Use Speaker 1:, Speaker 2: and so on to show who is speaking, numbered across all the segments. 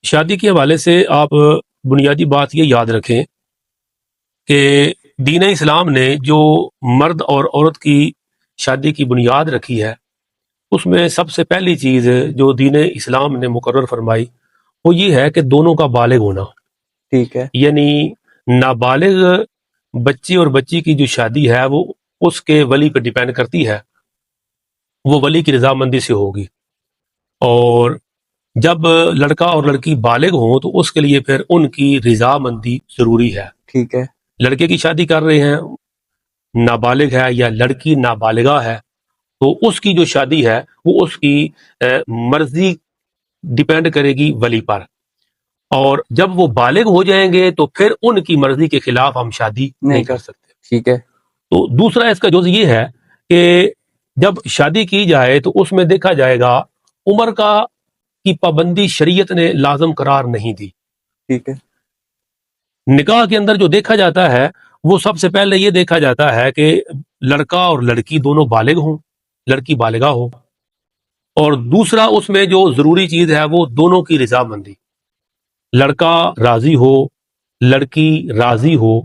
Speaker 1: شادی کے حوالے سے آپ بنیادی بات یہ یاد رکھیں کہ دین اسلام نے جو مرد اور عورت کی شادی کی بنیاد رکھی ہے، اس میں سب سے پہلی چیز جو دین اسلام نے مقرر فرمائی وہ یہ ہے کہ دونوں کا بالغ ہونا۔
Speaker 2: ٹھیک ہے،
Speaker 1: یعنی نابالغ بچی اور بچی کی جو شادی ہے وہ اس کے ولی پہ ڈیپینڈ کرتی ہے، وہ ولی کی رضامندی سے ہوگی، اور جب لڑکا اور لڑکی بالغ ہوں تو اس کے لیے پھر ان کی رضامندی ضروری ہے۔
Speaker 2: ٹھیک ہے،
Speaker 1: لڑکے کی شادی کر رہے ہیں، نابالغ ہے یا لڑکی نابالغہ ہے، تو اس کی جو شادی ہے وہ اس کی مرضی ڈیپینڈ کرے گی ولی پر، اور جب وہ بالغ ہو جائیں گے تو پھر ان کی مرضی کے خلاف ہم شادی نہیں کر سکتے۔
Speaker 2: ٹھیک ہے،
Speaker 1: تو دوسرا اس کا جز یہ ہے کہ جب شادی کی جائے تو اس میں دیکھا جائے گا عمر کی پابندی شریعت نے لازم قرار نہیں دی۔
Speaker 2: ٹھیک ہے،
Speaker 1: نکاح کے اندر جو دیکھا جاتا ہے وہ سب سے پہلے یہ دیکھا جاتا ہے کہ لڑکا اور لڑکی دونوں بالغ ہوں، لڑکی بالغہ ہو، اور دوسرا اس میں جو ضروری چیز ہے وہ دونوں کی رضامندی، لڑکا راضی ہو، لڑکی راضی ہو،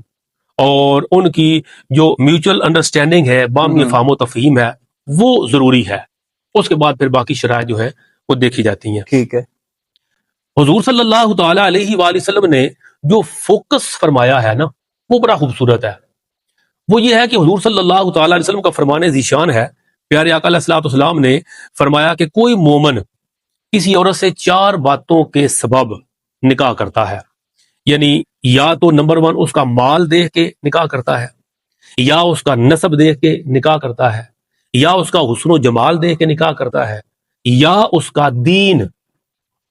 Speaker 1: اور ان کی جو میوچل انڈرسٹینڈنگ ہے، باہمی فہم و تفہیم ہے، وہ ضروری ہے۔ اس کے بعد پھر باقی شرائط جو ہے وہ دیکھی جاتی ہیں۔
Speaker 2: ٹھیک ہے،
Speaker 1: حضور صلی اللہ تعالی علیہ وآلہ وسلم نے جو فوکس فرمایا ہے نا وہ بڑا خوبصورت ہے۔ وہ یہ ہے کہ حضور صلی اللہ تعالی علیہ وسلم کا فرمان ذیشان ہے، پیارے آقا علیہ الصلوۃ والسلام نے فرمایا کہ کوئی مومن کسی عورت سے 4 باتوں کے سبب نکاح کرتا ہے، یعنی یا تو نمبر 1 اس کا مال دیکھ کے نکاح کرتا ہے، یا اس کا نسب دیکھ کے نکاح کرتا ہے، یا اس کا حسن و جمال دیکھ کے نکاح کرتا ہے، یا اس کا دین،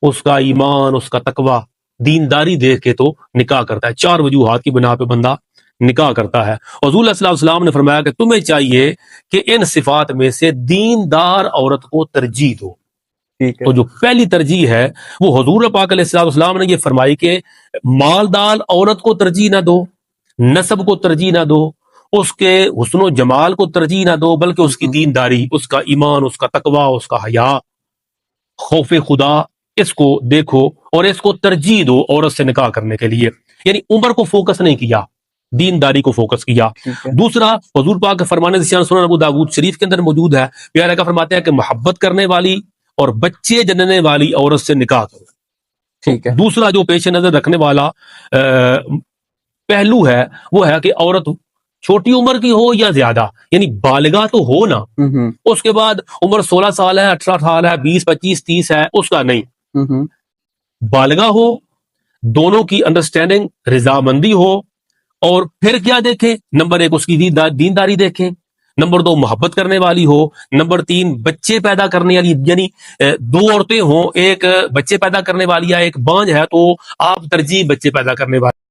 Speaker 1: اس کا ایمان، اس کا تقوی، دینداری دیکھ کے تو نکاح کرتا ہے۔ 4 وجوہات کی بنا پہ بندہ نکاح کرتا ہے۔ حضور صلی اللہ علیہ وسلم نے فرمایا کہ تمہیں چاہیے کہ ان صفات میں سے دیندار عورت کو ترجیح دو۔
Speaker 2: ٹھیک ہے،
Speaker 1: تو جو پہلی ترجیح ہے وہ حضور پاک علیہ الصلوۃ والسلام نے یہ فرمائی کہ مالدار عورت کو ترجیح نہ دو، نسب کو ترجیح نہ دو، اس کے حسن و جمال کو ترجیح نہ دو، بلکہ اس کی دینداری، اس کا ایمان، اس کا تقوی، اس کا حیا، خوف خدا، اس کو دیکھو اور اس کو ترجیح دو عورت سے نکاح کرنے کے لیے۔ یعنی عمر کو فوکس نہیں کیا، دینداری کو فوکس کیا۔
Speaker 2: ٹھیک ہے،
Speaker 1: دوسرا، حضور پاک کے فرمان ذیشان سنن ابو داؤد شریف کے اندر موجود ہے، پیارے کا فرماتے ہیں کہ محبت کرنے والی اور بچے جننے والی عورت سے نکاح کرو۔
Speaker 2: ٹھیک ہے،
Speaker 1: دوسرا جو پیش نظر رکھنے والا پہلو ہے وہ ہے کہ عورت چھوٹی عمر کی ہو یا زیادہ، یعنی بالغہ تو ہو نا، اس کے بعد عمر 16 سال ہے، 18 سال ہے، 20، 25، 30 ہے، اس کا نہیں، بالغہ ہو، دونوں کی انڈرسٹینڈنگ رضامندی ہو، اور پھر کیا دیکھیں؟ نمبر 1 اس کی دینداری دیکھیں، نمبر 2 محبت کرنے والی ہو، نمبر 3 بچے پیدا کرنے والی، یعنی 2 عورتیں ہوں، ایک بچے پیدا کرنے والی ہے، ایک بانجھ ہے، تو آپ ترجیح بچے پیدا کرنے والی